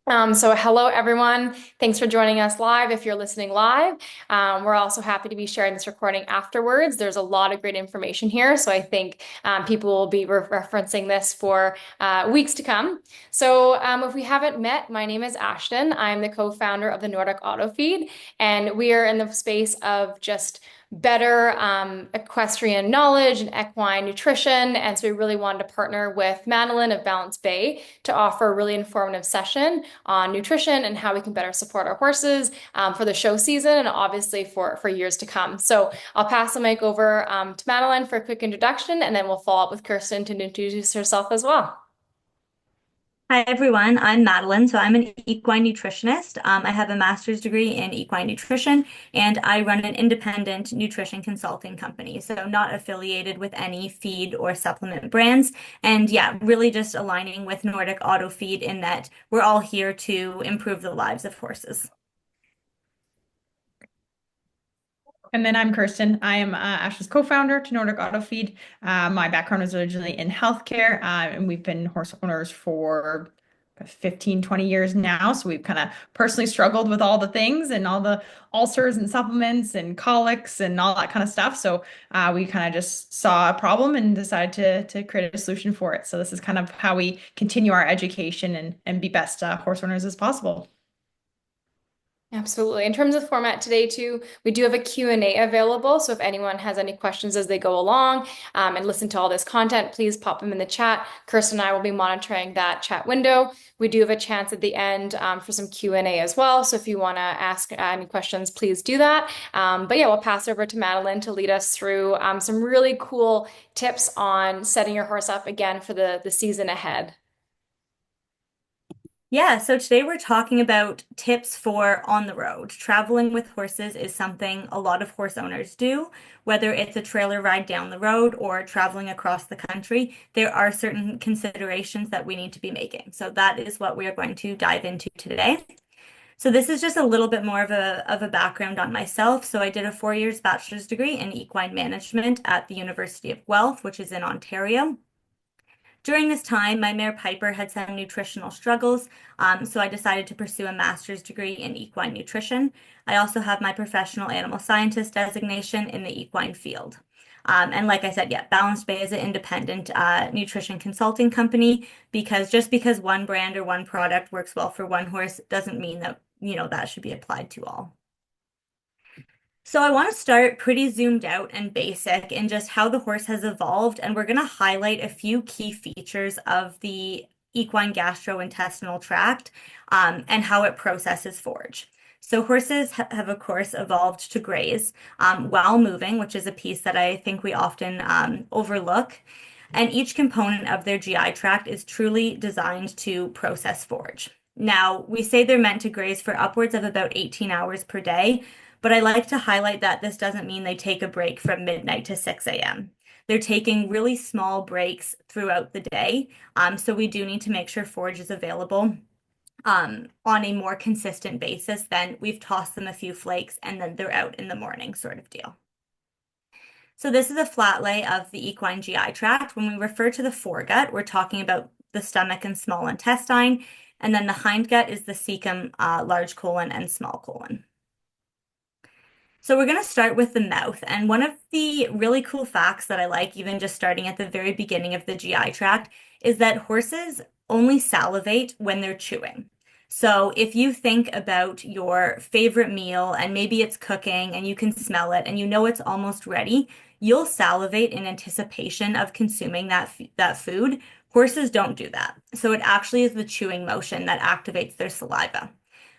So hello everyone. Thanks for joining us live if you're listening live. We're also happy to be sharing this recording afterwards. There's a lot of great information here, so I think people will be referencing this for weeks to come. So if we haven't met, my name is Ashton. I'm the co-founder of the Nordic Auto Feed, and we are in the space of just better equestrian knowledge and equine nutrition. And so we really wanted to partner with Madeline of Balance Bay to offer a really informative session on nutrition and how we can better support our horses for the show season and obviously for years to come. So I'll pass the mic over to Madeline for a quick introduction, and then we'll follow up with Kirsten to introduce herself as well. Hi everyone, I'm Madeline. So I'm an equine nutritionist. I have a master's degree in equine nutrition and I run an independent nutrition consulting company. So not affiliated with any feed or supplement brands. And yeah, really just aligning with Nordic Auto Feed in that we're all here to improve the lives of horses. And then I'm Kirsten. I am Ash's co-founder to Nordic Auto Feed. My background is originally in healthcare, and we've been horse owners for 15, 20 years now. So we've kind of personally struggled with all the things and all the ulcers and supplements and colics and all that kind of stuff. So we kind of just saw a problem and decided to create a solution for it. So this is kind of how we continue our education and be best horse owners as possible. Absolutely. In terms of format today too, we do have a Q&A available. So if anyone has any questions as they go along and listen to all this content, please pop them in the chat. Kirsten and I will be monitoring that chat window. We do have a chance at the end for some Q&A as well. So if you want to ask any questions, please do that. But yeah, we'll pass over to Madeline to lead us through some really cool tips on setting your horse up again for the season ahead. Yeah, so today we're talking about tips for on the road. Traveling with horses is something a lot of horse owners do, whether it's a trailer ride down the road or traveling across the country. There are certain considerations that we need to be making. So that is what we are going to dive into today. So this is just a little bit more of a background on myself. So I did a 4 years bachelor's degree in equine management at the University of Guelph, which is in Ontario. During this time, my mare Piper had some nutritional struggles, so I decided to pursue a master's degree in equine nutrition. I also have my professional animal scientist designation in the equine field. And like I said, yeah, Balance Bay is an independent nutrition consulting company because just because one brand or one product works well for one horse doesn't mean that, that should be applied to all. So I want to start pretty zoomed out and basic in just how the horse has evolved, and we're going to highlight a few key features of the equine gastrointestinal tract and how it processes forage. So horses have, of course, evolved to graze while moving, which is a piece that I think we often overlook. And each component of their GI tract is truly designed to process forage. Now, we say they're meant to graze for upwards of about 18 hours per day, but I like to highlight that this doesn't mean they take a break from midnight to 6 a.m. They're taking really small breaks throughout the day. So we do need to make sure forage is available on a more consistent basis than we've tossed them a few flakes and then they're out in the morning sort of deal. So this is a flat lay of the equine GI tract. When we refer to the foregut, we're talking about the stomach and small intestine, and then the hindgut is the cecum, large colon, and small colon. So we're going to start with the mouth. And one of the really cool facts that I like, even just starting at the very beginning of the GI tract, is that horses only salivate when they're chewing. So if you think about your favorite meal and maybe it's cooking and you can smell it and you know it's almost ready, you'll salivate in anticipation of consuming that food. Horses don't do that. So it actually is the chewing motion that activates their saliva.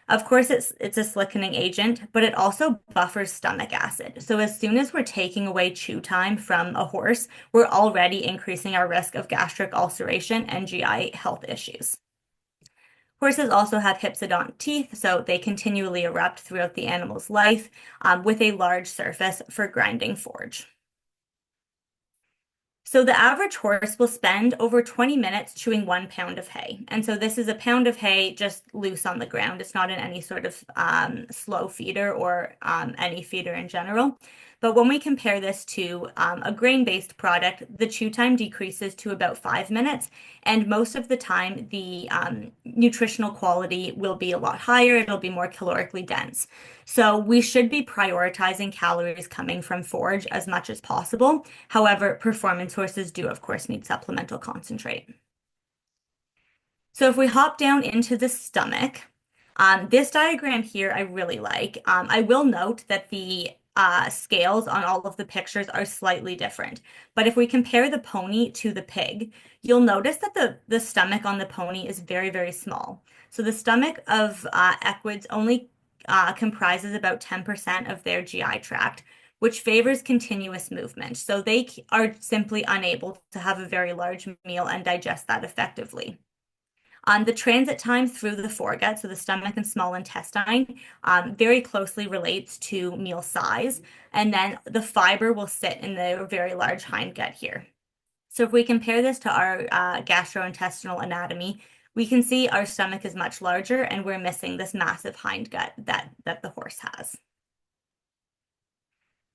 Of course, it's a slickening agent, but it also buffers stomach acid. So as soon as we're taking away chew time from a horse, we're already increasing our risk of gastric ulceration and GI health issues. Horses also have hypsodont teeth, so they continually erupt throughout the animal's life with a large surface for grinding forage. So the average horse will spend over 20 minutes chewing 1 pound of hay. And so this is a pound of hay just loose on the ground. It's not in any sort of slow feeder or any feeder in general. But when we compare this to a grain-based product, the chew time decreases to about 5 minutes, and most of the time the nutritional quality will be a lot higher. It'll be more calorically dense. So we should be prioritizing calories coming from forage as much as possible. However, performance horses do, of course, need supplemental concentrate. So if we hop down into the stomach, this diagram here I really like. I will note that the scales on all of the pictures are slightly different. But if we compare the pony to the pig, you'll notice that the stomach on the pony is very, very small. So the stomach of equids only comprises about 10% of their GI tract, which favors continuous movement. So they are simply unable to have a very large meal and digest that effectively. The transit time through the foregut, so the stomach and small intestine, very closely relates to meal size. And then the fiber will sit in the very large hindgut here. So if we compare this to our gastrointestinal anatomy, we can see our stomach is much larger and we're missing this massive hindgut that the horse has.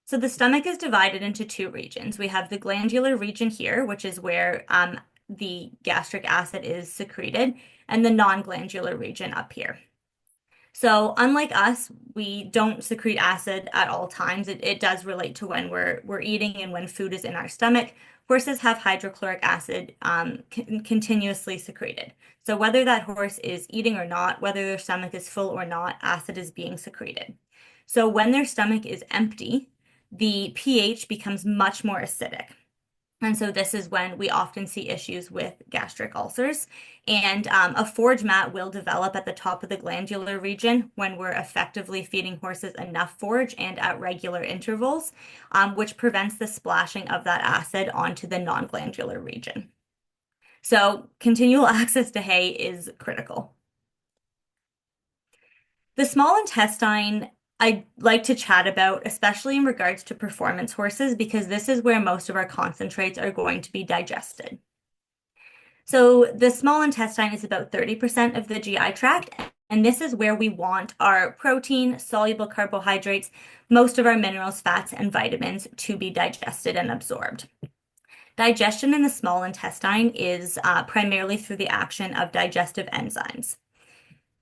So the stomach is divided into two regions. We have the glandular region here, which is where the gastric acid is secreted, and the non-glandular region up here. So unlike us, we don't secrete acid at all times. It does relate to when we're eating and when food is in our stomach. Horses have hydrochloric acid continuously secreted. So whether that horse is eating or not, whether their stomach is full or not, acid is being secreted. So when their stomach is empty, the pH becomes much more acidic. And so this is when we often see issues with gastric ulcers. And a forage mat will develop at the top of the glandular region when we're effectively feeding horses enough forage and at regular intervals, which prevents the splashing of that acid onto the non-glandular region. So continual access to hay is critical. The small intestine I like to chat about, especially in regards to performance horses, because this is where most of our concentrates are going to be digested. So the small intestine is about 30% of the GI tract, and this is where we want our protein, soluble carbohydrates, most of our minerals, fats, and vitamins to be digested and absorbed. Digestion in the small intestine is primarily through the action of digestive enzymes.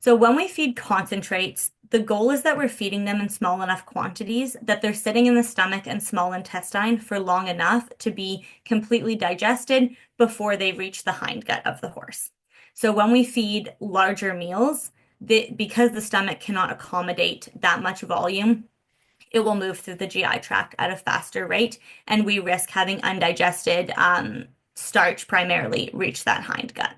So when we feed concentrates, the goal is that we're feeding them in small enough quantities that they're sitting in the stomach and small intestine for long enough to be completely digested before they reach the hindgut of the horse. So when we feed larger meals, because the stomach cannot accommodate that much volume, it will move through the GI tract at a faster rate, and we risk having undigested starch primarily reach that hindgut.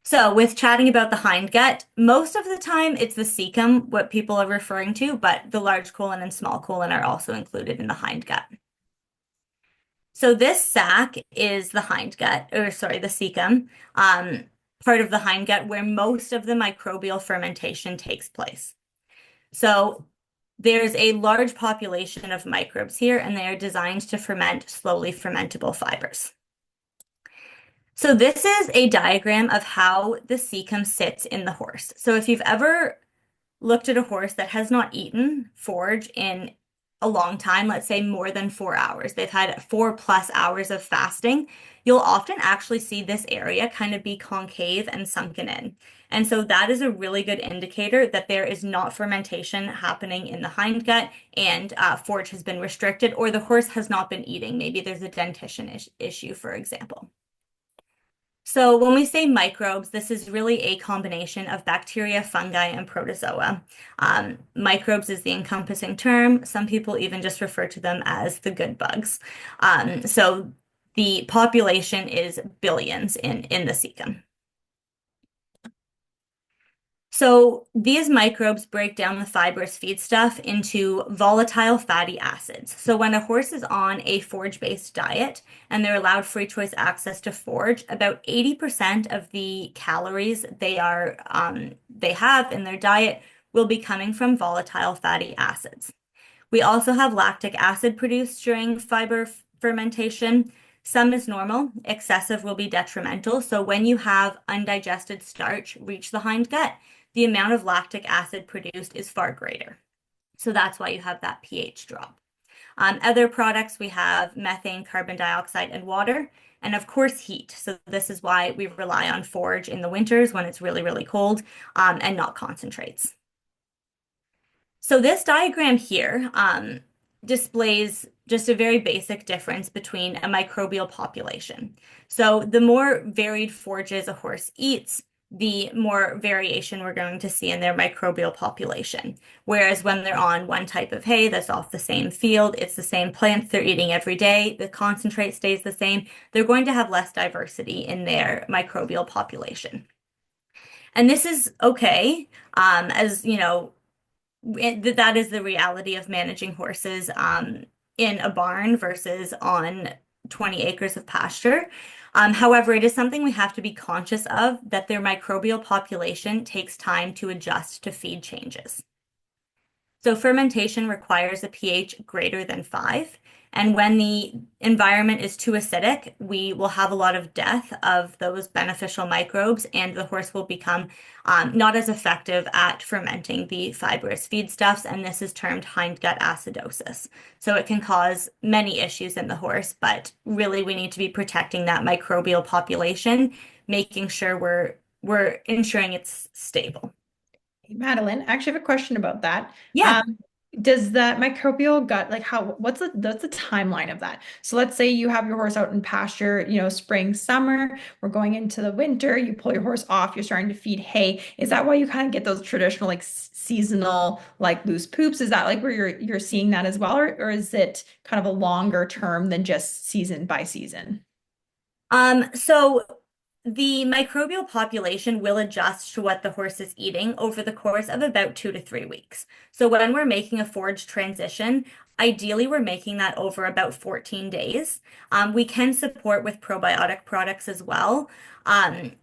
So with chatting about the hindgut, most of the time it's the cecum, what people are referring to, but the large colon and small colon are also included in the hindgut. So this sac is the hindgut, or sorry, the cecum, part of the hindgut where most of the microbial fermentation takes place. So there's a large population of microbes here, and they are designed to ferment slowly fermentable fibers. So this is a diagram of how the cecum sits in the horse. So if you've ever looked at a horse that has not eaten forage in a long time, let's say more than 4 hours, they've had 4+ hours of fasting, you'll often actually see this area kind of be concave and sunken in. And so that is a really good indicator that there is not fermentation happening in the hindgut and forage has been restricted, or the horse has not been eating. Maybe there's a dentition issue, for example. So when we say microbes, this is really a combination of bacteria, fungi, and protozoa. Microbes is the encompassing term. Some people even just refer to them as the good bugs. So the population is billions in the cecum. So these microbes break down the fibrous feedstuff into volatile fatty acids. So when a horse is on a forage-based diet and they're allowed free choice access to forage, about 80% of the calories they have in their diet will be coming from volatile fatty acids. We also have lactic acid produced during fiber fermentation. Some is normal, excessive will be detrimental. So when you have undigested starch reach the hindgut, the amount of lactic acid produced is far greater. So that's why you have that pH drop. Other products, we have methane, carbon dioxide, and water, and of course, heat. So this is why we rely on forage in the winters when it's really, really cold, and not concentrates. So this diagram here displays just a very basic difference between a microbial population. So the more varied forages a horse eats, the more variation we're going to see in their microbial population. Whereas when they're on one type of hay that's off the same field, it's the same plants they're eating every day, the concentrate stays the same, they're going to have less diversity in their microbial population. And this is okay, as you know, that is the reality of managing horses in a barn versus on 20 acres of pasture. However, it is something we have to be conscious of that their microbial population takes time to adjust to feed changes. So fermentation requires a pH greater than 5. And when the environment is too acidic, we will have a lot of death of those beneficial microbes, and the horse will become not as effective at fermenting the fibrous feedstuffs, and this is termed hindgut acidosis. So it can cause many issues in the horse, but really we need to be protecting that microbial population, making sure we're ensuring it's stable. Hey, Madeline, I actually have a question about that. Yeah. Um, does that microbial gut, like what's the timeline of that? So let's say you have your horse out in pasture, spring, summer, we're going into the winter, you pull your horse off, you're starting to feed hay. Is that why you kind of get those traditional like seasonal like loose poops? Is that like where you're seeing that as well, or is it kind of a longer term than just season by season? So the microbial population will adjust to what the horse is eating over the course of about 2 to 3 weeks. So when we're making a forage transition, ideally we're making that over about 14 days. We can support with probiotic products as well,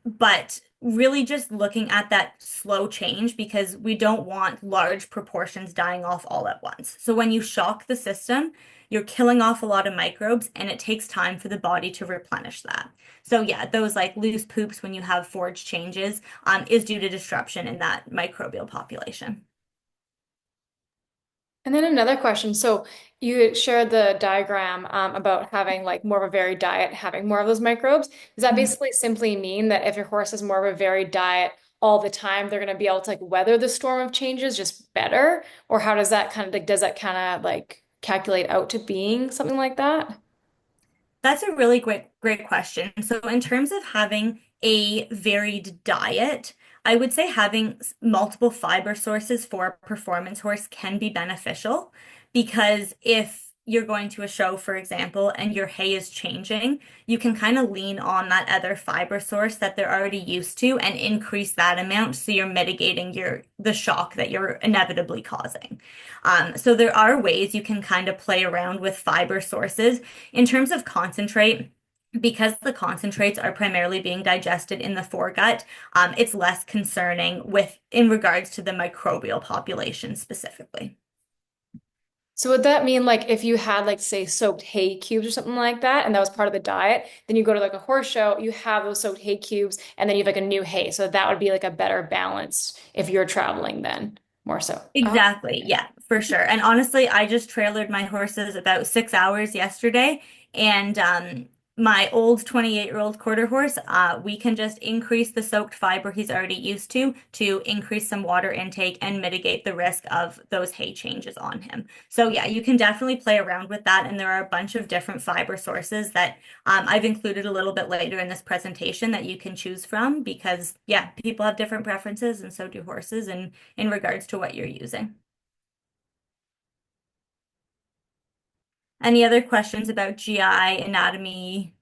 but really just looking at that slow change because we don't want large proportions dying off all at once. So when you shock the system, you're killing off a lot of microbes and it takes time for the body to replenish that. So yeah, those like loose poops when you have forage changes is due to disruption in that microbial population. And then another question. So you shared the diagram about having like more of a varied diet, having more of those microbes. Does that Mhm. basically simply mean that if your horse has more of a varied diet all the time, they're going to be able to like weather the storm of changes just better? Or how does that kind of like, does that kind of like calculate out to being something like that? That's a really great question. So in terms of having a varied diet, I would say having multiple fiber sources for a performance horse can be beneficial because if you're going to a show, for example, and your hay is changing, you can kind of lean on that other fiber source that they're already used to and increase that amount so you're mitigating the shock that you're inevitably causing. So there are ways you can kind of play around with fiber sources. In terms of concentrate, because the concentrates are primarily being digested in the foregut, it's less concerning in regards to the microbial population specifically. So would that mean like if you had like say soaked hay cubes or something like that, and that was part of the diet, then you go to like a horse show, you have those soaked hay cubes, and then you have like a new hay. So that would be like a better balance if you're traveling then more so. Oh, Exactly. Yeah, for sure. And honestly, I just trailered my horses about 6 hours yesterday, and my old 28-year-old quarter horse, we can just increase the soaked fiber he's already used to increase some water intake and mitigate the risk of those hay changes on him. So yeah, you can definitely play around with that, and there are a bunch of different fiber sources that I've included a little bit later in this presentation that you can choose from because yeah, people have different preferences, and so do horses, and in regards to what you're using. Any other questions about GI anatomy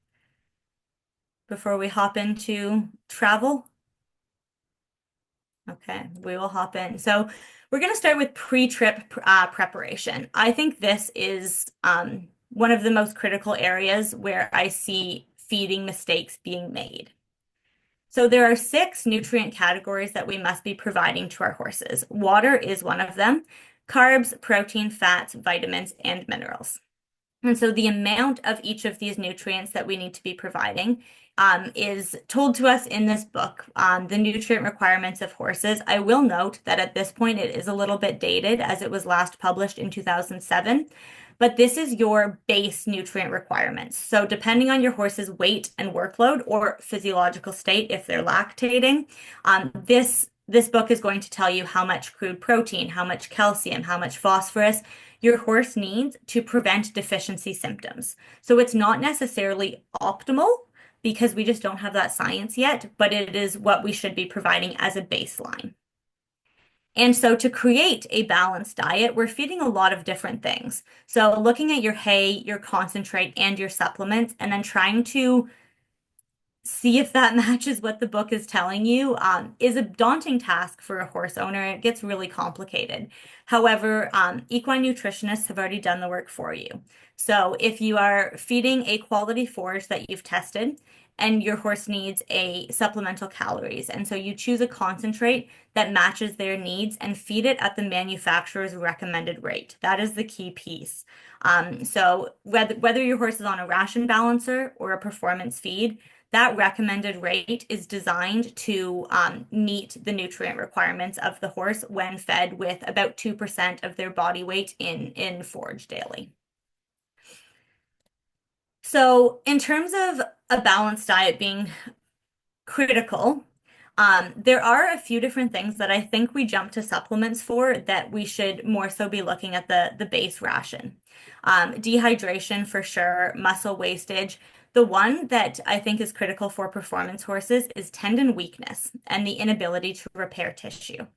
before we hop into travel? Okay, we will hop in. So we're going to start with pre-trip preparation. I think this is one of the most critical areas where I see feeding mistakes being made. So there are 6 nutrient categories that we must be providing to our horses. Water is one of them, carbs, protein, fats, vitamins, and minerals. And so the amount of each of these nutrients that we need to be providing is told to us in this book, The Nutrient Requirements of Horses. I will note that at this point it is a little bit dated as it was last published in 2007, but this is your base nutrient requirements. So depending on your horse's weight and workload or physiological state, if they're lactating, this book is going to tell you how much crude protein, how much calcium, how much phosphorus your horse needs to prevent deficiency symptoms. So it's not necessarily optimal because we just don't have that science yet, but it is what we should be providing as a baseline. And so to create a balanced diet, we're feeding a lot of different things. So looking at your hay, your concentrate, and your supplements, and then trying to see if that matches what the book is telling you is a daunting task for a horse owner. It gets really complicated. However, equine nutritionists have already done the work for you. So if you are feeding a quality forage that you've tested and your horse needs a supplemental calories, and so you choose a concentrate that matches their needs and feed it at the manufacturer's recommended rate. That is the key piece. So whether your horse is on a ration balancer or a performance feed, that recommended rate is designed to meet the nutrient requirements of the horse when fed with about 2% of their body weight in forage daily. So in terms of a balanced diet being critical, there are a few different things that I think we jump to supplements for that we should more so be looking at the base ration. Dehydration for sure, muscle wastage. The one that I think is critical for performance horses is tendon weakness and the inability to repair tissue.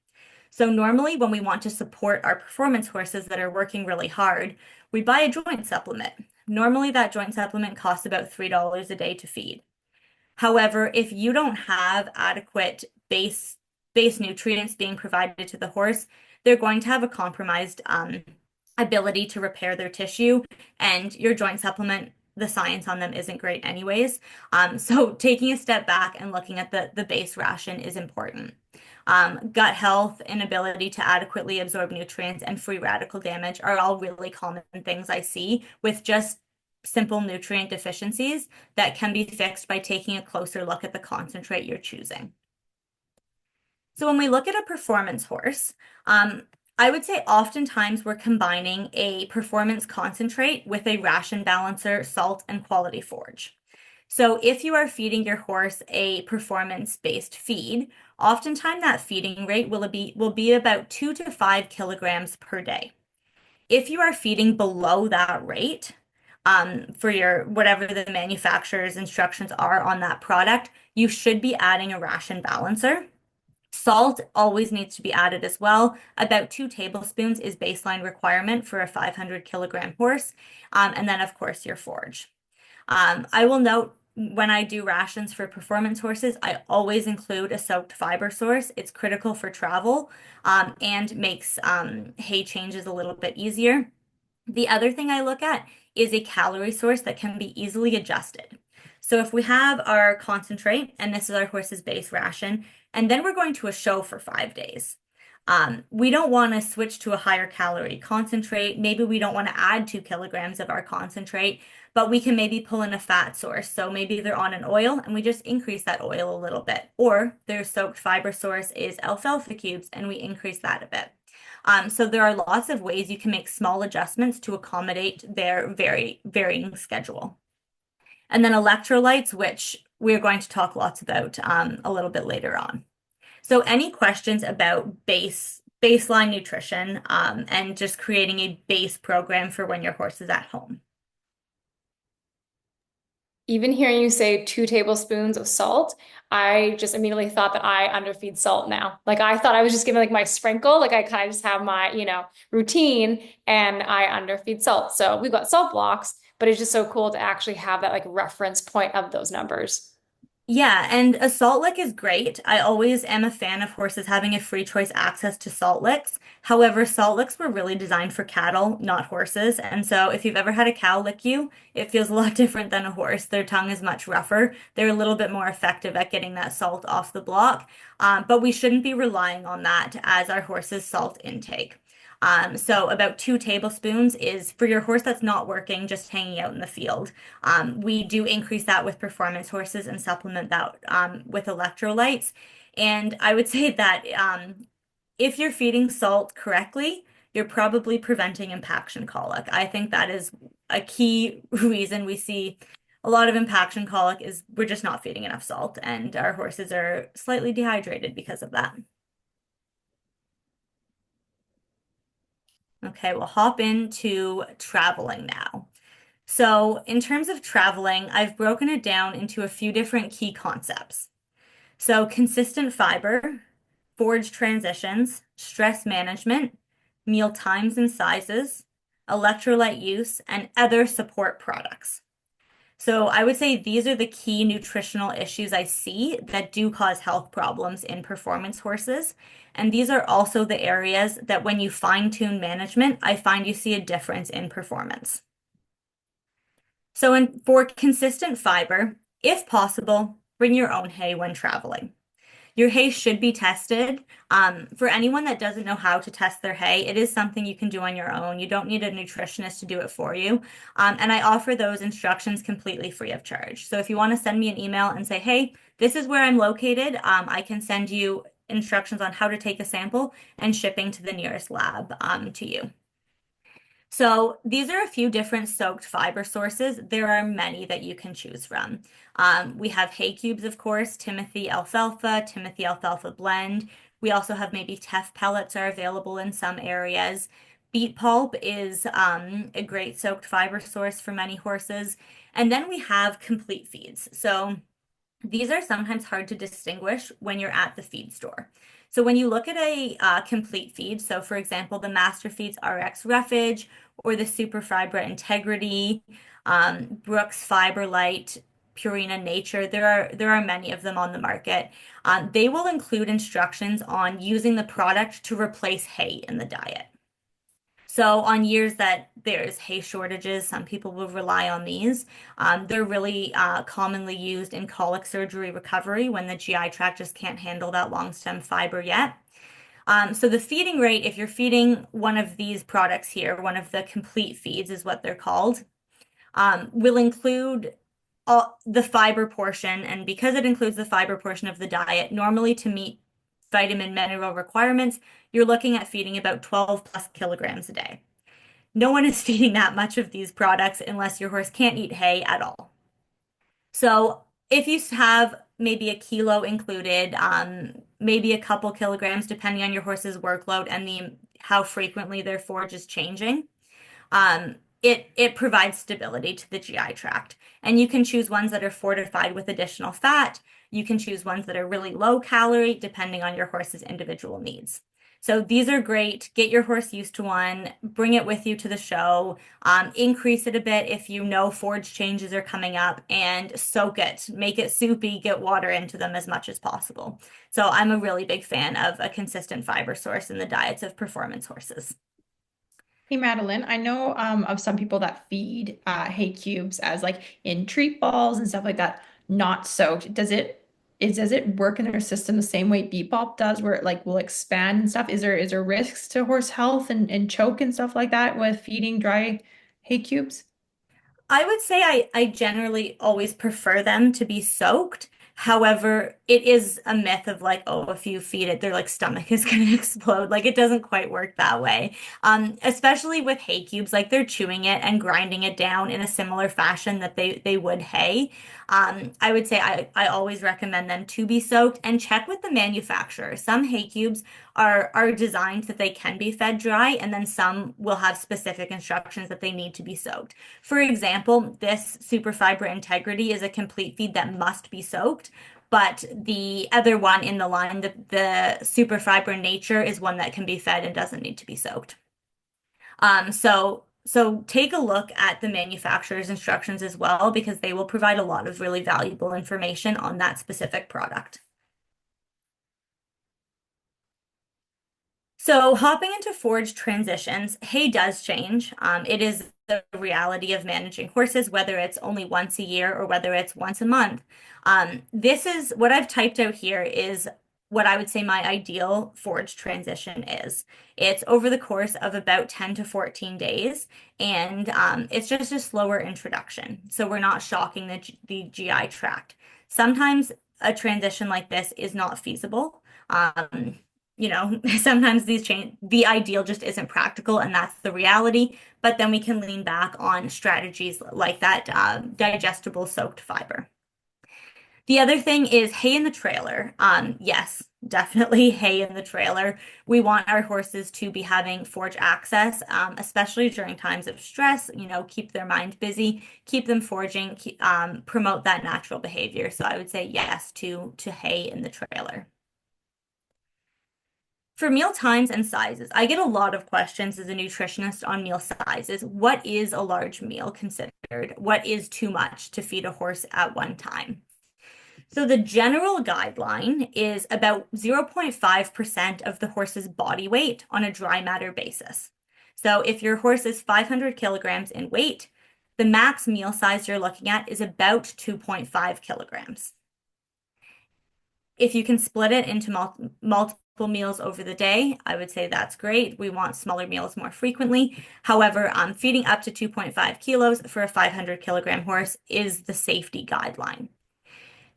So normally when we want to support our performance horses that are working really hard, we buy a joint supplement. Normally that joint supplement costs about $3 a day to feed. However, if you don't have adequate base nutrients being provided to the horse, they're going to have a compromised ability to repair their tissue, and your joint supplement, the science on them isn't great anyways. So taking a step back and looking at the base ration is important. Gut health, inability to adequately absorb nutrients, and free radical damage are all really common things I see with just simple nutrient deficiencies that can be fixed by taking a closer look at the concentrate you're choosing. So when we look at a performance horse, I would say oftentimes we're combining a performance concentrate with a ration balancer, salt, and quality forage. So if you are feeding your horse a performance-based feed, oftentimes that feeding rate will be about 2 to 5 kilograms per day. If you are feeding below that rate, for your whatever the manufacturer's instructions are on that product, you should be adding a ration balancer. Salt always needs to be added as well. About 2 tablespoons is baseline requirement for a 500 kilogram horse. And then of course your forage. I will note when I do rations for performance horses, I always include a soaked fiber source. It's critical for travel and makes hay changes a little bit easier. The other thing I look at is a calorie source that can be easily adjusted. So if we have our concentrate, and this is our horse's base ration, and then we're going to a show for 5 days. We don't want to switch to a higher calorie concentrate. Maybe we don't want to add 2 kilograms of our concentrate, but we can maybe pull in a fat source. So maybe they're on an oil and we just increase that oil a little bit. Or their soaked fiber source is alfalfa cubes and we increase that a bit. So there are lots of ways you can make small adjustments to accommodate their very varying schedule. And then electrolytes, which we're going to talk lots about a little bit later on. So any questions about baseline nutrition and just creating a base program for when your horse is at home? Even hearing you say 2 tablespoons of salt, I just immediately thought that I underfeed salt now. Like I thought I was just giving like my sprinkle, like I kind of just have my, routine and I underfeed salt. So we've got salt blocks, but it's just so cool to actually have that like reference point of those numbers. Yeah, and a salt lick is great. I always am a fan of horses having a free choice access to salt licks. However, salt licks were really designed for cattle, not horses. And so if you've ever had a cow lick you, it feels a lot different than a horse. Their tongue is much rougher. They're a little bit more effective at getting that salt off the block. But we shouldn't be relying on that as our horse's salt intake. So about 2 tablespoons is for your horse that's not working, just hanging out in the field. We do increase that with performance horses and supplement that with electrolytes. And I would say that if you're feeding salt correctly, you're probably preventing impaction colic. I think that is a key reason we see a lot of impaction colic is we're just not feeding enough salt, and our horses are slightly dehydrated because of that. Okay, we'll hop into traveling now. So, in terms of traveling, I've broken it down into a few different key concepts. So, consistent fiber, forage transitions, stress management, meal times and sizes, electrolyte use, and other support products. So I would say these are the key nutritional issues I see that do cause health problems in performance horses. And these are also the areas that when you fine-tune management, I find you see a difference in performance. So for consistent fiber, if possible, bring your own hay when traveling. Your hay should be tested. For anyone that doesn't know how to test their hay, it is something you can do on your own. You don't need a nutritionist to do it for you. And I offer those instructions completely free of charge. So if you want to send me an email and say, hey, this is where I'm located, I can send you instructions on how to take a sample and shipping to the nearest lab to you. So these are a few different soaked fiber sources. There are many that you can choose from. We have hay cubes, of course, Timothy alfalfa blend. We also have maybe teff pellets are available in some areas. Beet pulp is a great soaked fiber source for many horses. And then we have complete feeds. So these are sometimes hard to distinguish when you're at the feed store. So when you look at a complete feed, so for example, the Master Feeds RX Roughage or the Super Fiber Integrity, Brooks Fiber Light, Purina Nature, there are many of them on the market. They will include instructions on using the product to replace hay in the diet. So on years that there's hay shortages, some people will rely on these. They're really commonly used in colic surgery recovery when the GI tract just can't handle that long stem fiber yet. So the feeding rate, if you're feeding one of these products here, one of the complete feeds is what they're called, will include the fiber portion. And because it includes the fiber portion of the diet, normally to meet vitamin mineral requirements, you're looking at feeding about 12 plus kilograms a day. No one is feeding that much of these products unless your horse can't eat hay at all. So if you have maybe a kilo included, maybe a couple kilograms, depending on your horse's workload and how frequently their forage is changing, it provides stability to the GI tract. And you can choose ones that are fortified with additional fat. You can choose ones that are really low calorie, depending on your horse's individual needs. So these are great. Get your horse used to one, bring it with you to the show, increase it a bit if you know forage changes are coming up, and soak it. Make it soupy, get water into them as much as possible. So I'm a really big fan of a consistent fiber source in the diets of performance horses. Hey Madeline, I know of some people that feed hay cubes as like in treat balls and stuff like that, not soaked. Does it work in their system the same way beet pulp does, where it like will expand and stuff? Is there risks to horse health and choke and stuff like that with feeding dry hay cubes? I would say I generally always prefer them to be soaked. However, it is a myth of like, oh, if you feed it, their like stomach is going to explode. Like it doesn't quite work that way. Especially with hay cubes, like they're chewing it and grinding it down in a similar fashion that they would hay. I would say I always recommend them to be soaked and check with the manufacturer. Some hay cubes are designed that they can be fed dry, and then some will have specific instructions that they need to be soaked. For example, this Super Fiber Integrity is a complete feed that must be soaked, but the other one in the line, the Super Fiber Nature, is one that can be fed and doesn't need to be soaked. So take a look at the manufacturer's instructions as well, because they will provide a lot of really valuable information on that specific product. So hopping into forage transitions, hay does change. It is the reality of managing horses, whether it's only once a year or whether it's once a month. This is what I've typed out here is what I would say my ideal forage transition is. It's over the course of about 10 to 14 days, and it's just a slower introduction. So we're not shocking the GI tract. Sometimes a transition like this is not feasible. Sometimes the ideal just isn't practical, and that's the reality. But then we can lean back on strategies like that digestible soaked fiber. The other thing is hay in the trailer. Yes, definitely hay in the trailer. We want our horses to be having forage access, especially during times of stress, keep their mind busy, keep them foraging, promote that natural behavior. So I would say yes to hay in the trailer. For meal times and sizes, I get a lot of questions as a nutritionist on meal sizes. What is a large meal considered? What is too much to feed a horse at one time? So the general guideline is about 0.5% of the horse's body weight on a dry matter basis. So if your horse is 500 kilograms in weight, the max meal size you're looking at is about 2.5 kilograms. If you can split it into multiple meals over the day, I would say that's great. We want smaller meals more frequently. However, feeding up to 2.5 kilos for a 500 kilogram horse is the safety guideline.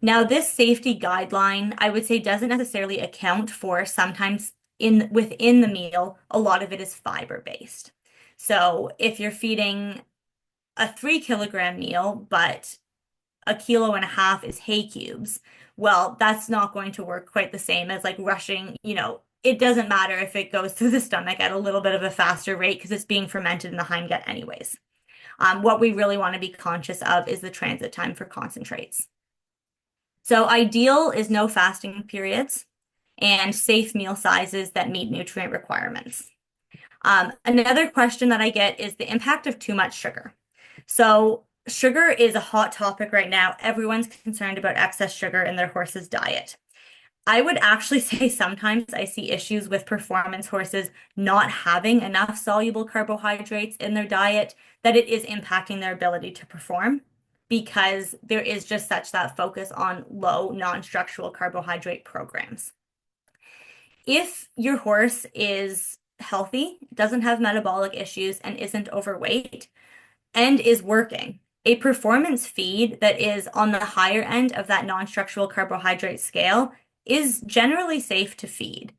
Now, this safety guideline, I would say, doesn't necessarily account for sometimes within the meal, a lot of it is fiber based. So if you're feeding a 3 kilogram meal, but a kilo and a half is hay cubes, well, that's not going to work quite the same as like rushing, it doesn't matter if it goes through the stomach at a little bit of a faster rate because it's being fermented in the hindgut anyways. What we really want to be conscious of is the transit time for concentrates. So ideal is no fasting periods and safe meal sizes that meet nutrient requirements. Another question that I get is the impact of too much sugar. So sugar is a hot topic right now. Everyone's concerned about excess sugar in their horse's diet. I would actually say sometimes I see issues with performance horses not having enough soluble carbohydrates in their diet, that it is impacting their ability to perform because there is just such that focus on low non-structural carbohydrate programs. If your horse is healthy, doesn't have metabolic issues, and isn't overweight, and is working, a performance feed that is on the higher end of that non-structural carbohydrate scale is generally safe to feed.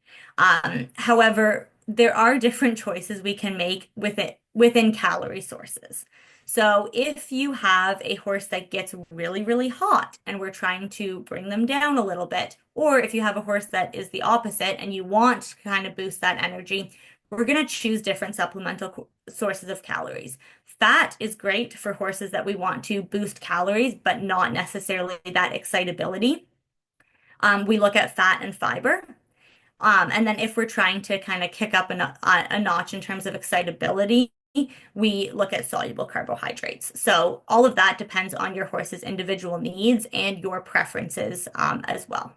However, there are different choices we can make within calorie sources. So if you have a horse that gets really, really hot and we're trying to bring them down a little bit, or if you have a horse that is the opposite and you want to kind of boost that energy, we're going to choose different supplemental sources of calories. Fat is great for horses that we want to boost calories, but not necessarily that excitability. We look at fat and fiber. And then if we're trying to kind of kick up a notch in terms of excitability, we look at soluble carbohydrates. So all of that depends on your horse's individual needs and your preferences as well.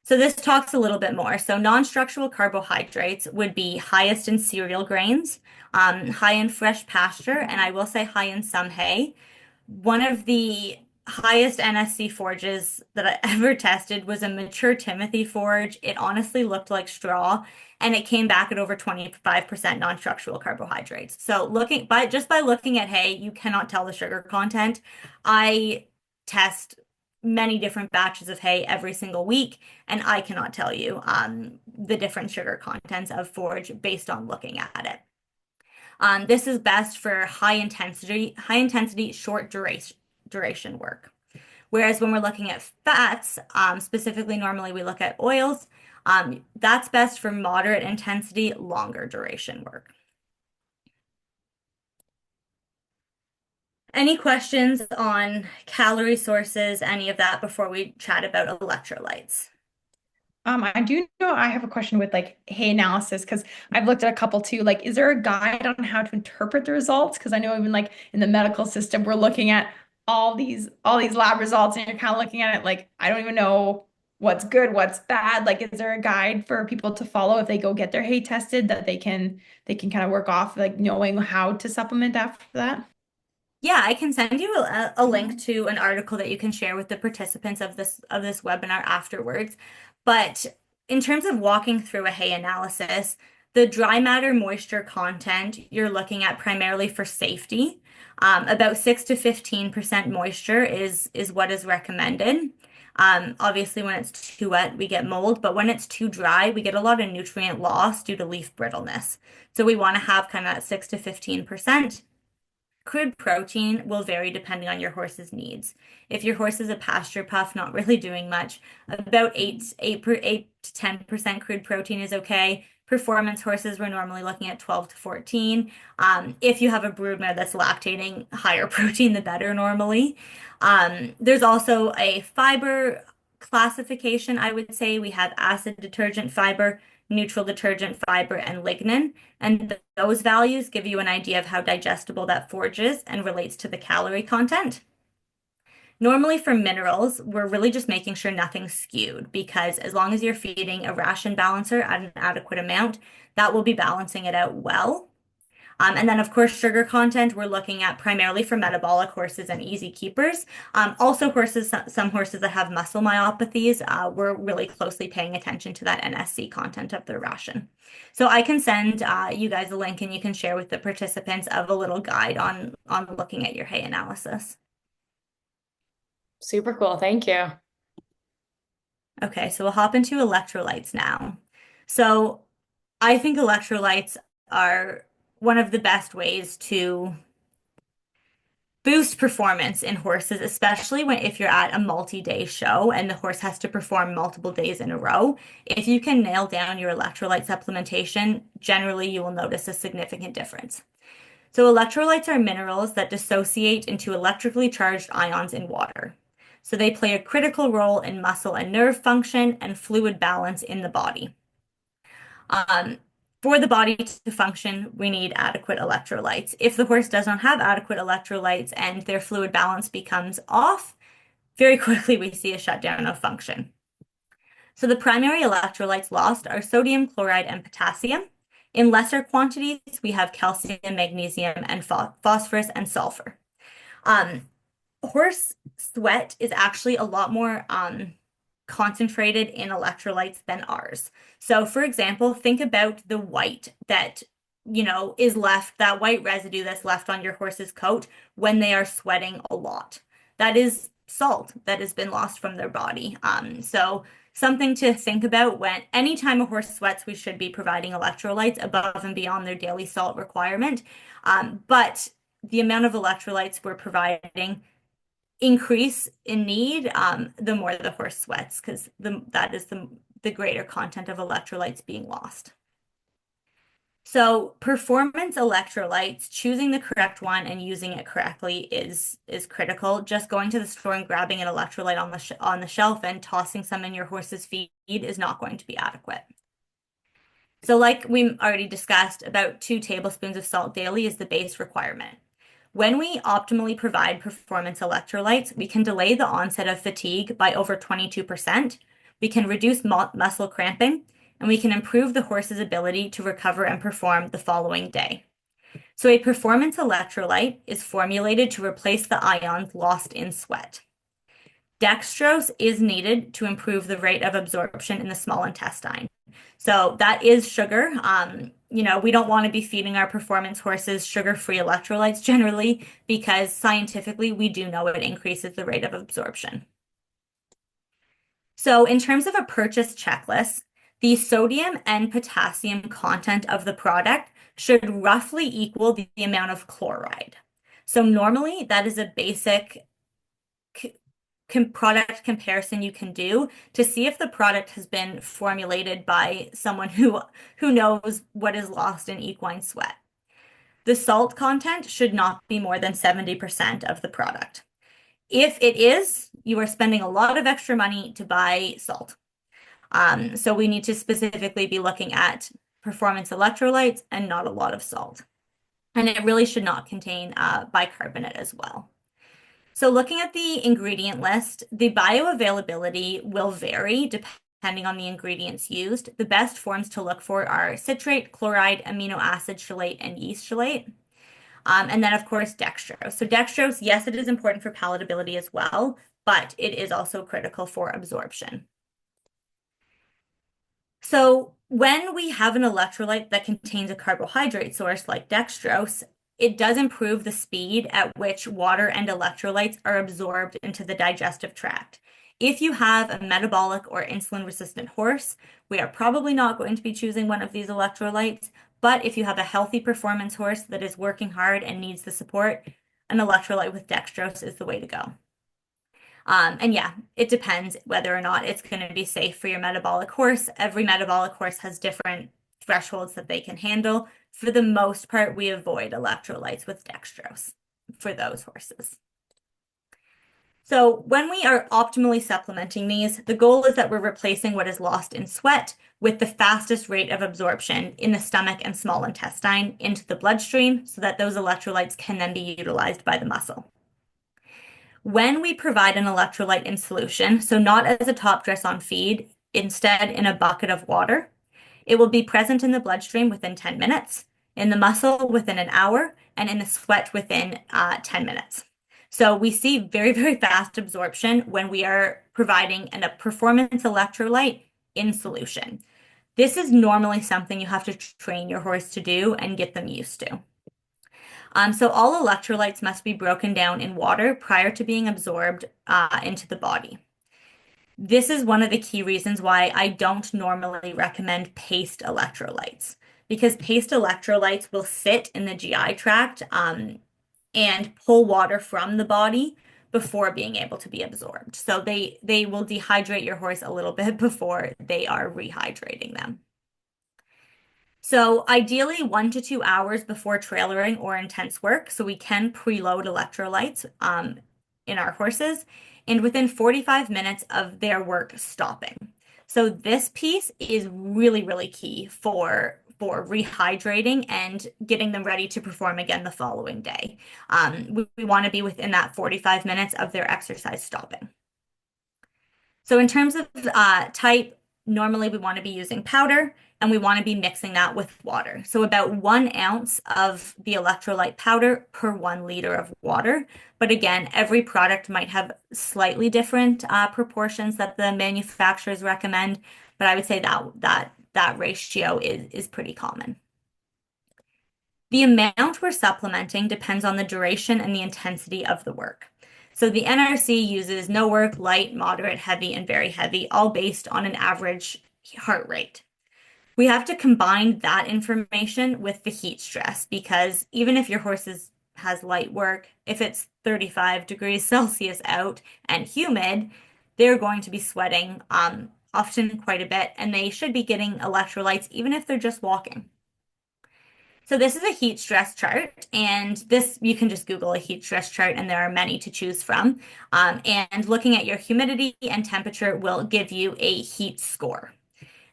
So this talks a little bit more. So non-structural carbohydrates would be highest in cereal grains, high in fresh pasture, and I will say high in some hay. One of the highest NSC forages that I ever tested was a mature Timothy forage. It honestly looked like straw, and it came back at over 25% non-structural carbohydrates. So just by looking at hay, you cannot tell the sugar content. I test many different batches of hay every single week, and I cannot tell you the different sugar contents of forage based on looking at it. This is best for high intensity, short duration work. Whereas when we're looking at fats, specifically, normally we look at oils, that's best for moderate intensity, longer duration work. Any questions on calorie sources, any of that before we chat about electrolytes? I do know I have a question with like hay analysis because I've looked at a couple too. Like, is there a guide on how to interpret the results? Because I know even like in the medical system, we're looking at all these lab results, and you're kind of looking at it like I don't even know what's good, what's bad. Like, is there a guide for people to follow if they go get their hay tested that they can kind of work off like knowing how to supplement after that? Yeah, I can send you a link to an article that you can share with the participants of this webinar afterwards. But in terms of walking through a hay analysis, the dry matter moisture content you're looking at primarily for safety. About 6 to 15% moisture is what is recommended. Obviously, when it's too wet, we get mold, but when it's too dry, we get a lot of nutrient loss due to leaf brittleness. So we want to have kind of that 6 to 15%. Crude protein will vary depending on your horse's needs. If your horse is a pasture puff, not really doing much, about 8 to 10% crude protein is okay. Performance horses, we're normally looking at 12 to 14. If you have a broodmare that's lactating, higher protein, the better normally. There's also a fiber classification, I would say. We have acid detergent fiber, neutral detergent fiber, and lignin. And those values give you an idea of how digestible that forage is and relates to the calorie content. Normally for minerals, we're really just making sure nothing's skewed because as long as you're feeding a ration balancer at an adequate amount, that will be balancing it out well. And then, of course, sugar content we're looking at primarily for metabolic horses and easy keepers. Also, some horses that have muscle myopathies, we're really closely paying attention to that NSC content of their ration. So I can send you guys a link and you can share with the participants of a little guide on looking at your hay analysis. Super cool. Thank you. Okay, so we'll hop into electrolytes now. So I think electrolytes are one of the best ways to boost performance in horses, especially if you're at a multi-day show and the horse has to perform multiple days in a row. If you can nail down your electrolyte supplementation, generally you will notice a significant difference. So electrolytes are minerals that dissociate into electrically charged ions in water. So they play a critical role in muscle and nerve function and fluid balance in the body. For the body to function, we need adequate electrolytes. If the horse does not have adequate electrolytes and their fluid balance becomes off, very quickly we see a shutdown of function. So the primary electrolytes lost are sodium, chloride, and potassium. In lesser quantities, we have calcium, magnesium, and phosphorus and sulfur. Horse sweat is actually a lot more concentrated in electrolytes than ours. So for example, think about the white that, is left, that white residue that's left on your horse's coat when they are sweating a lot. That is salt that has been lost from their body. So something to think about when anytime a horse sweats, we should be providing electrolytes above and beyond their daily salt requirement. But the amount of electrolytes we're providing increase in need the more the horse sweats because that is the greater content of electrolytes being lost. So performance electrolytes, choosing the correct one and using it correctly is critical. Just going to the store and grabbing an electrolyte on the shelf and tossing some in your horse's feed is not going to be adequate. So like we already discussed, about 2 tablespoons of salt daily is the base requirement. When we optimally provide performance electrolytes, we can delay the onset of fatigue by over 22%. We can reduce muscle cramping, and we can improve the horse's ability to recover and perform the following day. So a performance electrolyte is formulated to replace the ions lost in sweat. Dextrose is needed to improve the rate of absorption in the small intestine. So that is sugar. We don't want to be feeding our performance horses sugar-free electrolytes generally because scientifically we do know it increases the rate of absorption. So in terms of a purchase checklist, the sodium and potassium content of the product should roughly equal the amount of chloride. So normally that is a basic product comparison you can do to see if the product has been formulated by someone who knows what is lost in equine sweat. The salt content should not be more than 70% of the product. If it is, you are spending a lot of extra money to buy salt. So we need to specifically be looking at performance electrolytes and not a lot of salt. And it really should not contain bicarbonate as well. So looking at the ingredient list, the bioavailability will vary depending on the ingredients used. The best forms to look for are citrate, chloride, amino acid chelate, and yeast chelate. And then, of course, dextrose. So dextrose, yes, it is important for palatability as well, but it is also critical for absorption. So when we have an electrolyte that contains a carbohydrate source like dextrose, it does improve the speed at which water and electrolytes are absorbed into the digestive tract. If you have a metabolic or insulin-resistant horse, we are probably not going to be choosing one of these electrolytes. But if you have a healthy performance horse that is working hard and needs the support, an electrolyte with dextrose is the way to go. And yeah, it depends whether or not it's going to be safe for your metabolic horse. Every metabolic horse has different thresholds that they can handle. For the most part, we avoid electrolytes with dextrose for those horses. So when we are optimally supplementing these, the goal is that we're replacing what is lost in sweat with the fastest rate of absorption in the stomach and small intestine into the bloodstream so that those electrolytes can then be utilized by the muscle. When we provide an electrolyte in solution, so not as a top dress on feed, instead in a bucket of water, it will be present in the bloodstream within 10 minutes, in the muscle within an hour, and in the sweat within 10 minutes. So we see very, very fast absorption when we are providing a performance electrolyte in solution. This is normally something you have to train your horse to do and get them used to. So all electrolytes must be broken down in water prior to being absorbed into the body. This is one of the key reasons why I don't normally recommend paste electrolytes, because paste electrolytes will sit in the GI tract and pull water from the body before being able to be absorbed. So they will dehydrate your horse a little bit before they are rehydrating them. So ideally 1 to 2 hours before trailering or intense work, so we can preload electrolytes in our horses, and within 45 minutes of their work stopping. So this piece is really, really key for rehydrating and getting them ready to perform again the following day. We want to be within that 45 minutes of their exercise stopping. So in terms of type, normally we want to be using powder and we want to be mixing that with water. So about 1 ounce of the electrolyte powder per 1 liter of water. But again, every product might have slightly different proportions that the manufacturers recommend. But I would say that ratio is pretty common. The amount we're supplementing depends on the duration and the intensity of the work. So the NRC uses no work, light, moderate, heavy, and very heavy, all based on an average heart rate. We have to combine that information with the heat stress because even if your horse has light work, if it's 35 degrees Celsius out and humid, they're going to be sweating often quite a bit, and they should be getting electrolytes even if they're just walking. So this is a heat stress chart, and this you can just Google a heat stress chart, and there are many to choose from. And looking at your humidity and temperature will give you a heat score.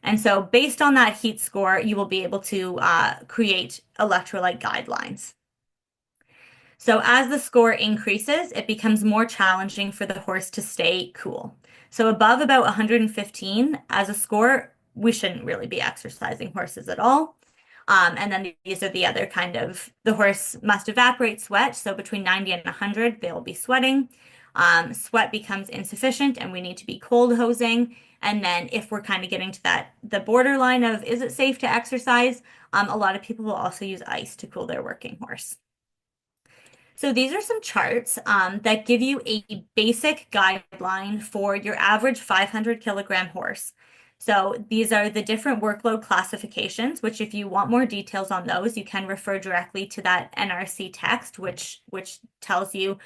And so based on that heat score, you will be able to create electrolyte guidelines. So as the score increases, it becomes more challenging for the horse to stay cool. So above about 115 as a score, we shouldn't really be exercising horses at all. And then these are the other kind of, the horse must evaporate sweat. So between 90 and 100, they'll be sweating. Sweat becomes insufficient and we need to be cold hosing. And then if we're kind of getting to the borderline of, is it safe to exercise? A lot of people will also use ice to cool their working horse. So these are some charts that give you a basic guideline for your average 500 kilogram horse. So these are the different workload classifications, which if you want more details on those, you can refer directly to that NRC text, which tells you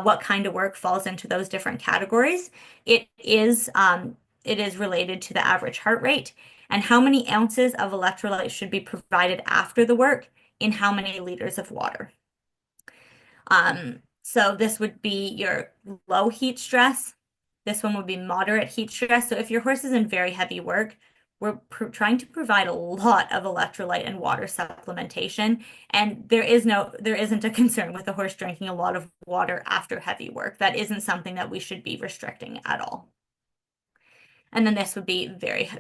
what kind of work falls into those different categories. It is related to the average heart rate and how many ounces of electrolyte should be provided after the work in how many liters of water. So this would be your low heat stress. This one would be moderate heat stress. So if your horse is in very heavy work, we're trying to provide a lot of electrolyte and water supplementation. And there isn't a concern with the horse drinking a lot of water after heavy work. That isn't something that we should be restricting at all. And then this would be very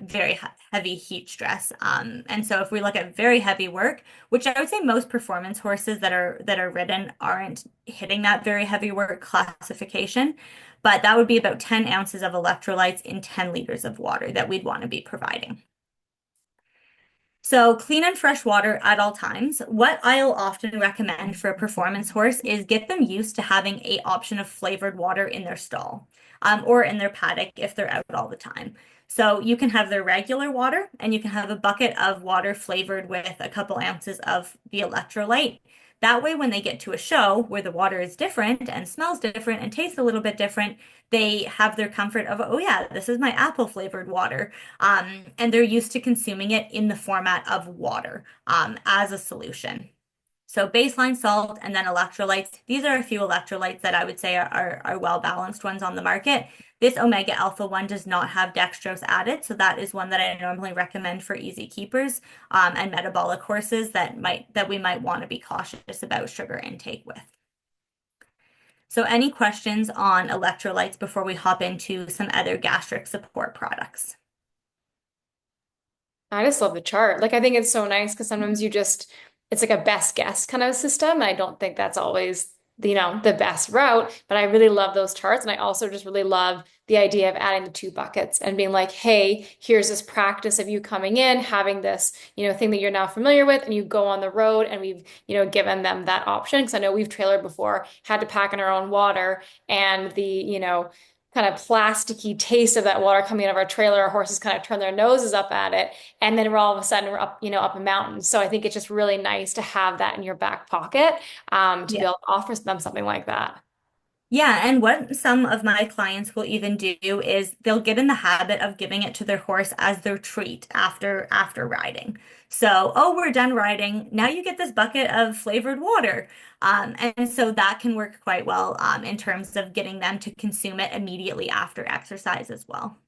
heavy heat stress. And so if we look at very heavy work, which I would say most performance horses that are ridden aren't hitting that very heavy work classification, but that would be about 10 ounces of electrolytes in 10 liters of water that we'd want to be providing. So clean and fresh water at all times. What I'll often recommend for a performance horse is get them used to having a option of flavored water in their stall, or in their paddock if they're out all the time. So you can have their regular water and you can have a bucket of water flavored with a couple ounces of the electrolyte. That way, when they get to a show where the water is different and smells different and tastes a little bit different, they have their comfort of, oh yeah, this is my apple flavored water. And they're used to consuming it in the format of water as a solution. So baseline salt and then electrolytes. These are a few electrolytes that I would say are well-balanced ones on the market. This omega alpha one does not have dextrose added, so that is one that I normally recommend for easy keepers and metabolic horses that we might want to be cautious about sugar intake with. So any questions on electrolytes before we hop into some other gastric support products? I just love the chart. Like, I think it's so nice because sometimes it's like a best guess kind of system. I don't think that's always, the best route, but I really love those charts. And I also just really love the idea of adding the two buckets and being like, hey, here's this practice of you coming in, having this, thing that you're now familiar with, and you go on the road and we've, given them that option. Because I know we've trailered before, had to pack in our own water and the, kind of plasticky taste of that water coming out of our trailer, our horses kind of turn their noses up at it. And then we're all of a sudden we're up, up a mountain. So I think it's just really nice to have that in your back pocket, to be Yeah. able to offer them something like that. Yeah, and what some of my clients will even do is they'll get in the habit of giving it to their horse as their treat after riding. So, oh, we're done riding. Now you get this bucket of flavored water. And so that can work quite well in terms of getting them to consume it immediately after exercise as well.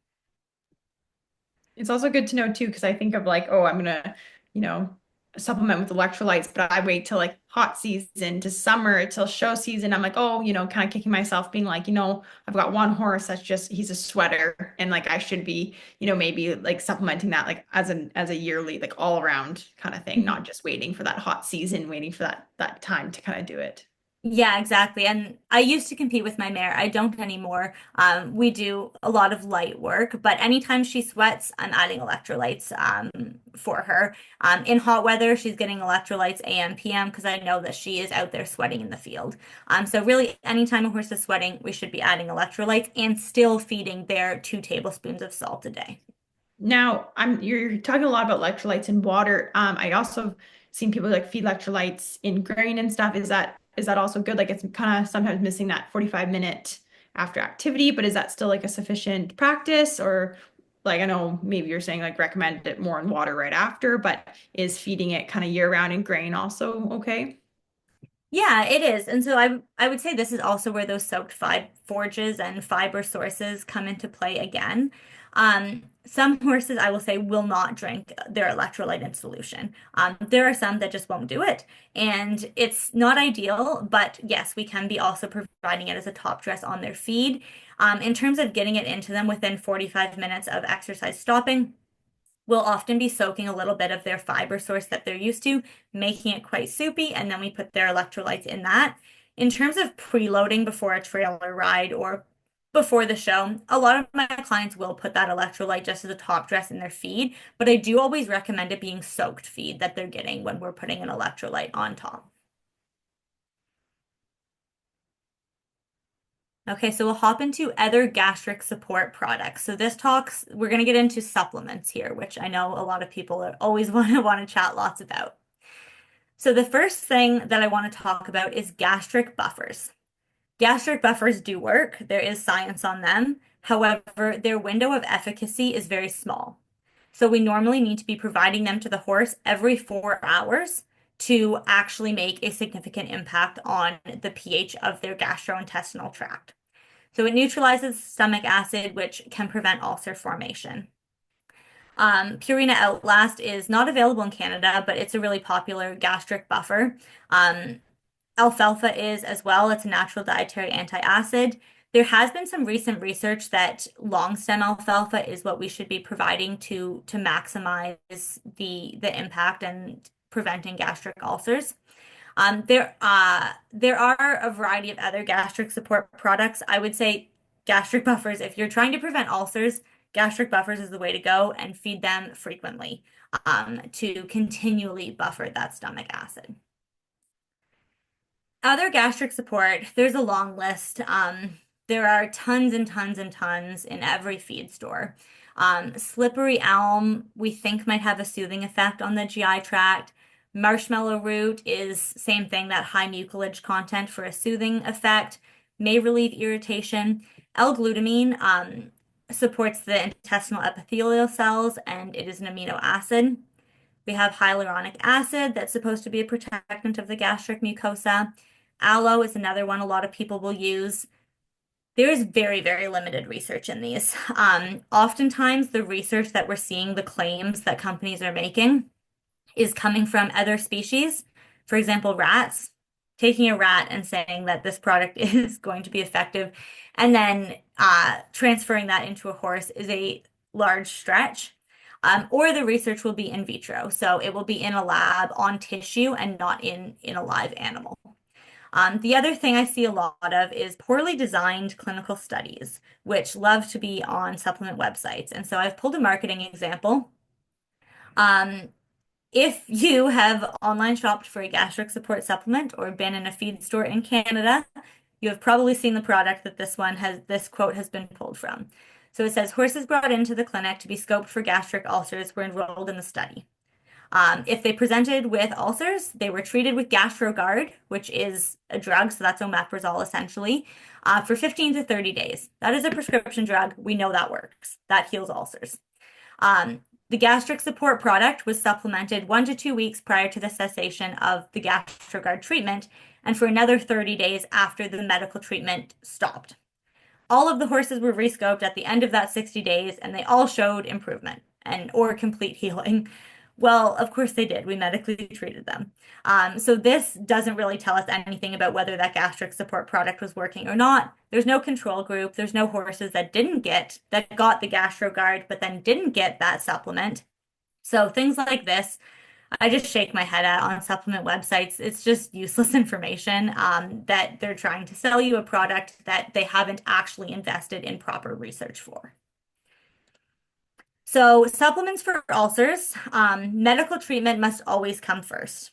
It's also good to know too, because I think of like, oh, I'm gonna, you know, supplement with electrolytes, but I wait till like hot season to summer till show season. I'm like, oh, kind of kicking myself, being like, I've got one horse that's just he's a sweater, and like I should be, maybe like supplementing that like as a yearly, like all around kind of thing, not just waiting for that hot season, waiting for that time to kind of do it. Yeah, exactly. And I used to compete with my mare. I don't anymore. We do a lot of light work, but anytime she sweats, I'm adding electrolytes for her. In hot weather, she's getting electrolytes AM, PM because I know that she is out there sweating in the field. So really, anytime a horse is sweating, we should be adding electrolytes and still feeding their 2 tablespoons of salt a day. Now, you're talking a lot about electrolytes in water. I also seen people like feed electrolytes in grain and stuff. Is that also good? Like it's kind of sometimes missing that 45-minute after activity, but is that still like a sufficient practice? Or like I know maybe you're saying like recommend it more in water right after, but is feeding it kind of year round in grain also okay? Yeah, it is. And so I would say this is also where those soaked fi forges and fiber sources come into play again. Some horses, I will say, will not drink their electrolyte in solution. There are some that just won't do it. And it's not ideal, but yes, we can be also providing it as a top dress on their feed. In terms of getting it into them within 45 minutes of exercise stopping, we'll often be soaking a little bit of their fiber source that they're used to, making it quite soupy, and then we put their electrolytes in that. In terms of preloading before a trailer ride or before the show, a lot of my clients will put that electrolyte just as a top dress in their feed, but I do always recommend it being soaked feed that they're getting when we're putting an electrolyte on top. Okay, so we'll hop into other gastric support products. So we're going to get into supplements here, which I know a lot of people are always want to chat lots about. So the first thing that I want to talk about is gastric buffers. Gastric buffers do work. There is science on them. However, their window of efficacy is very small. So we normally need to be providing them to the horse every 4 hours to actually make a significant impact on the pH of their gastrointestinal tract. So it neutralizes stomach acid, which can prevent ulcer formation. Purina Outlast is not available in Canada, but it's a really popular gastric buffer. Alfalfa is as well. It's a natural dietary antacid. There has been some recent research that long stem alfalfa is what we should be providing to maximize the impact and preventing gastric ulcers. There are a variety of other gastric support products. I would say gastric buffers, if you're trying to prevent ulcers, gastric buffers is the way to go, and feed them frequently to continually buffer that stomach acid. Other gastric support, there's a long list. There are tons and tons and tons in every feed store. Slippery elm, we think might have a soothing effect on the GI tract. Marshmallow root is same thing, that high mucilage content for a soothing effect, may relieve irritation. L-glutamine supports the intestinal epithelial cells, and it is an amino acid. We have hyaluronic acid that's supposed to be a protectant of the gastric mucosa. Aloe is another one a lot of people will use. There is very, very limited research in these. Oftentimes, the research that we're seeing, the claims that companies are making, is coming from other species. For example, rats. Taking a rat and saying that this product is going to be effective, and then transferring that into a horse is a large stretch. Or the research will be in vitro. So it will be in a lab on tissue and not in a live animal. The other thing I see a lot of is poorly designed clinical studies, which love to be on supplement websites. And so I've pulled a marketing example. If you have online shopped for a gastric support supplement or been in a feed store in Canada, you have probably seen the product that this quote has been pulled from. So it says, horses brought into the clinic to be scoped for gastric ulcers were enrolled in the study. If they presented with ulcers, they were treated with GastroGuard, which is a drug, so that's omeprazole essentially, for 15 to 30 days. That is a prescription drug. We know that works. That heals ulcers. The gastric support product was supplemented 1 to 2 weeks prior to the cessation of the GastroGuard treatment and for another 30 days after the medical treatment stopped. All of the horses were rescoped at the end of that 60 days, and they all showed improvement or complete healing. Well, of course they did. We medically treated them. So this doesn't really tell us anything about whether that gastric support product was working or not. There's no control group. There's no horses that got the GastroGuard, but then didn't get that supplement. So things like this, I just shake my head at on supplement websites. It's just useless information that they're trying to sell you a product that they haven't actually invested in proper research for. So supplements for ulcers, medical treatment must always come first.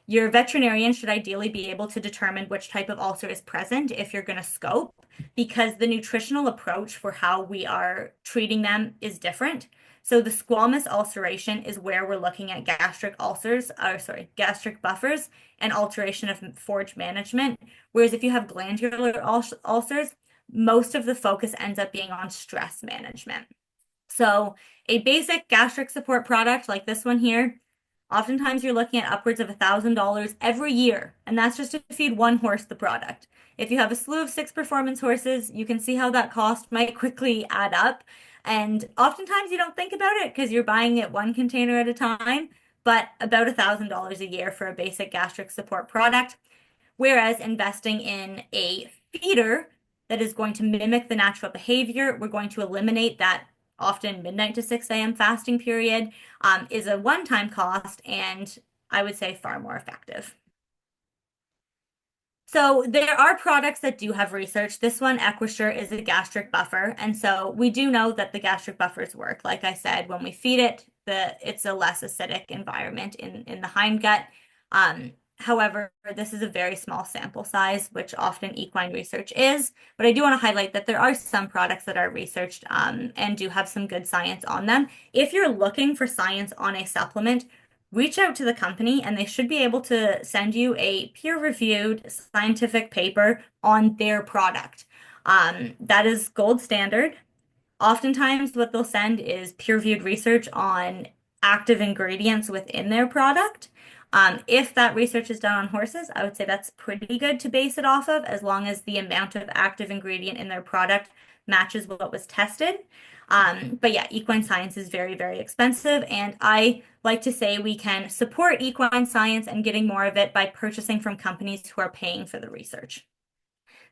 Your veterinarian should ideally be able to determine which type of ulcer is present if you're going to scope, because the nutritional approach for how we are treating them is different. So the squamous ulceration is where we're looking at gastric buffers and alteration of forage management. Whereas if you have glandular ulcers, most of the focus ends up being on stress management. So a basic gastric support product like this one here, oftentimes you're looking at upwards of $1,000 every year, and that's just to feed one horse the product. If you have a slew of 6 performance horses, you can see how that cost might quickly add up. And oftentimes you don't think about it because you're buying it one container at a time, but about $1,000 a year for a basic gastric support product. Whereas investing in a feeder that is going to mimic the natural behavior, we're going to eliminate that often midnight to 6 a.m. fasting period, is a one-time cost, and I would say far more effective. So there are products that do have research. This one, Equisure, is a gastric buffer, and so we do know that the gastric buffers work. Like I said, when we feed it, it's a less acidic environment in the hindgut. However, this is a very small sample size, which often equine research is. But I do want to highlight that there are some products that are researched and do have some good science on them. If you're looking for science on a supplement, reach out to the company and they should be able to send you a peer-reviewed scientific paper on their product. That is gold standard. Oftentimes, what they'll send is peer-reviewed research on active ingredients within their product. If that research is done on horses, I would say that's pretty good to base it off of, as long as the amount of active ingredient in their product matches what was tested. But yeah, equine science is very, very expensive, and I like to say we can support equine science and getting more of it by purchasing from companies who are paying for the research.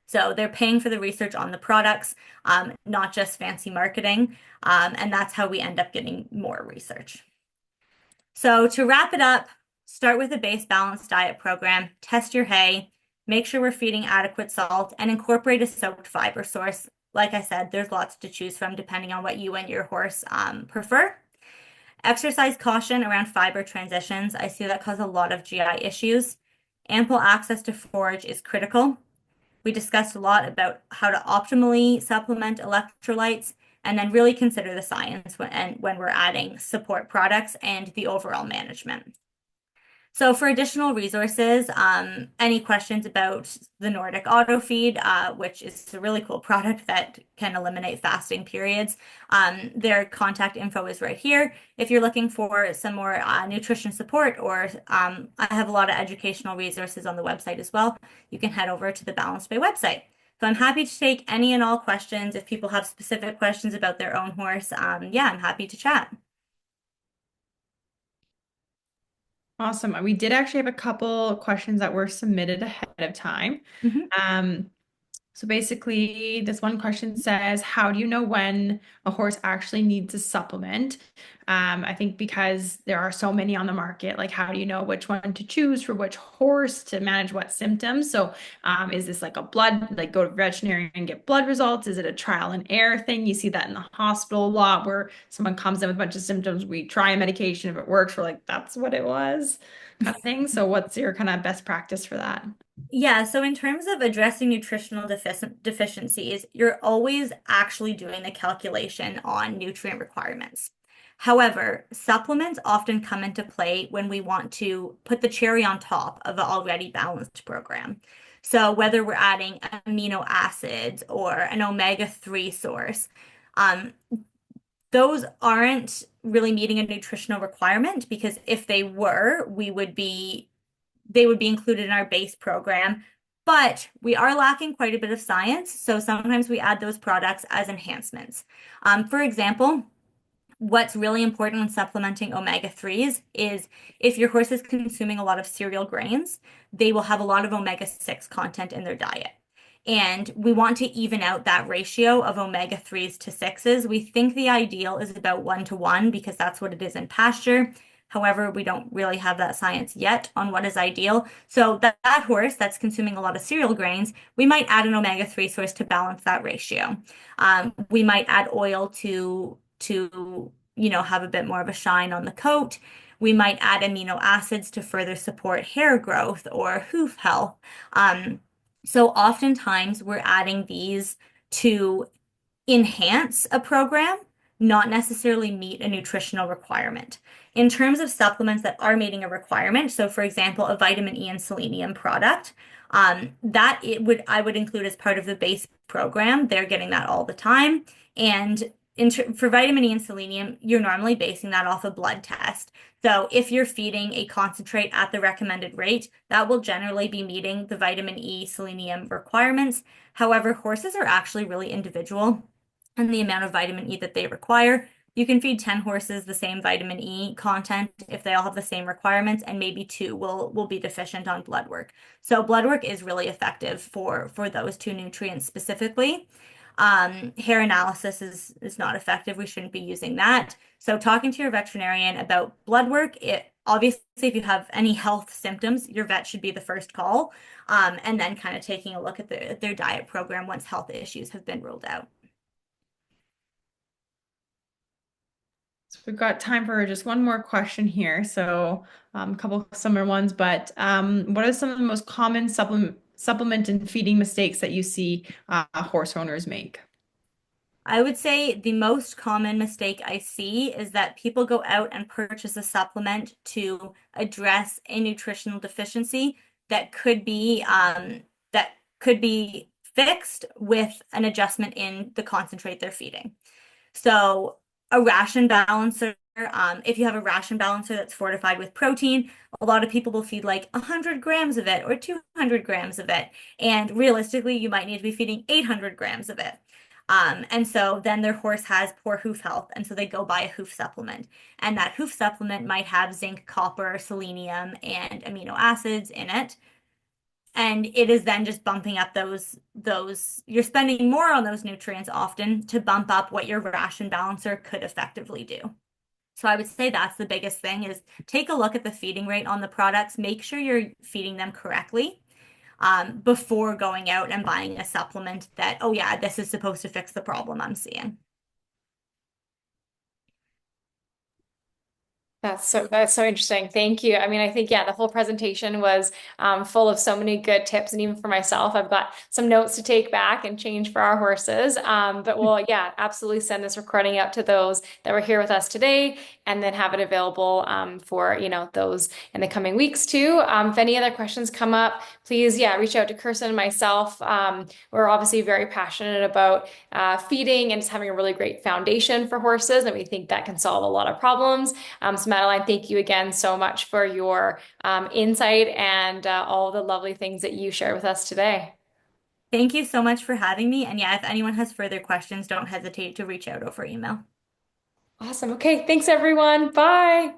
So they're paying for the research on the products, not just fancy marketing. And that's how we end up getting more research. So to wrap it up, start with a base balanced diet program, test your hay, make sure we're feeding adequate salt, and incorporate a soaked fiber source. Like I said, there's lots to choose from depending on what you and your horse prefer. Exercise caution around fiber transitions. I see that cause a lot of GI issues. Ample access to forage is critical. We discussed a lot about how to optimally supplement electrolytes and then really consider the science when we're adding support products and the overall management. So for additional resources, any questions about the Nordic auto feed, which is a really cool product that can eliminate fasting periods, their contact info is right here. If you're looking for some more nutrition support, or I have a lot of educational resources on the website as well, you can head over to the Balanced Bay website. So I'm happy to take any and all questions. If people have specific questions about their own horse, yeah, I'm happy to chat. Awesome. We did actually have a couple questions that were submitted ahead of time. Mhm. Um, so basically, this one question says, how do you know when a horse actually needs a supplement? I think because there are so many on the market, like how do you know which one to choose for which horse to manage what symptoms? So is this like a blood, like go to veterinarian and get blood results? Is it a trial and error thing? You see that in the hospital a lot where someone comes in with a bunch of symptoms. We try a medication. If it works, we're like, that's what it was, kind of thing. So what's your kind of best practice for that? Yeah, so in terms of addressing nutritional deficiencies, you're always actually doing the calculation on nutrient requirements. However, supplements often come into play when we want to put the cherry on top of an already balanced program. So whether we're adding amino acids or an omega-3 source, um, those aren't really meeting a nutritional requirement because if they were, they would be included in our base program, but we are lacking quite a bit of science. So sometimes we add those products as enhancements. For example, what's really important when supplementing omega-3s is if your horse is consuming a lot of cereal grains, they will have a lot of omega-6 content in their diet. And we want to even out that ratio of omega-3s to 6s. We think the ideal is about 1 to 1 because that's what it is in pasture. However, we don't really have that science yet on what is ideal. So that horse that's consuming a lot of cereal grains, we might add an omega-3 source to balance that ratio. We might add oil to have a bit more of a shine on the coat. We might add amino acids to further support hair growth or hoof health. So oftentimes we're adding these to enhance a program, not necessarily meet a nutritional requirement. In terms of supplements that are meeting a requirement, so for example, a vitamin E and selenium product, I would include as part of the base program. They're getting that all the time. And for vitamin E and selenium, you're normally basing that off a blood test. So if you're feeding a concentrate at the recommended rate, that will generally be meeting the vitamin E selenium requirements. However, horses are actually really individual and the amount of vitamin E that they require. You can feed 10 horses the same vitamin E content if they all have the same requirements, and maybe two will be deficient on blood work. So blood work is really effective for those two nutrients specifically. Hair analysis is not effective. We shouldn't be using that. So talking to your veterinarian about blood work, obviously if you have any health symptoms, your vet should be the first call, and then kind of taking a look at their diet program once health issues have been ruled out. So we've got time for just one more question here. So a couple similar ones, but what are some of the most common supplement and feeding mistakes that you see horse owners make? I would say the most common mistake I see is that people go out and purchase a supplement to address a nutritional deficiency that could be fixed with an adjustment in the concentrate they're feeding. So a ration balancer, if you have a ration balancer that's fortified with protein, a lot of people will feed like 100 grams of it or 200 grams of it. And realistically, you might need to be feeding 800 grams of it. And so then their horse has poor hoof health, and so they go buy a hoof supplement. And that hoof supplement might have zinc, copper, selenium, and amino acids in it. And it is then just bumping up those you're spending more on those nutrients often to bump up what your ration balancer could effectively do. So I would say that's the biggest thing is take a look at the feeding rate on the products, make sure you're feeding them correctly before going out and buying a supplement that, oh yeah, this is supposed to fix the problem I'm seeing. That's so interesting. Thank you. I mean, I think yeah, the whole presentation was full of so many good tips, and even for myself, I've got some notes to take back and change for our horses. But we'll yeah, absolutely send this recording out to those that were here with us today, and then have it available for those in the coming weeks too. If any other questions come up, please yeah, reach out to Kirsten and myself. We're obviously very passionate about feeding and just having a really great foundation for horses, and we think that can solve a lot of problems. So Madeline, thank you again so much for your insight and all the lovely things that you shared with us today. Thank you so much for having me. And yeah, if anyone has further questions, don't hesitate to reach out over email. Awesome. Okay, thanks everyone. Bye.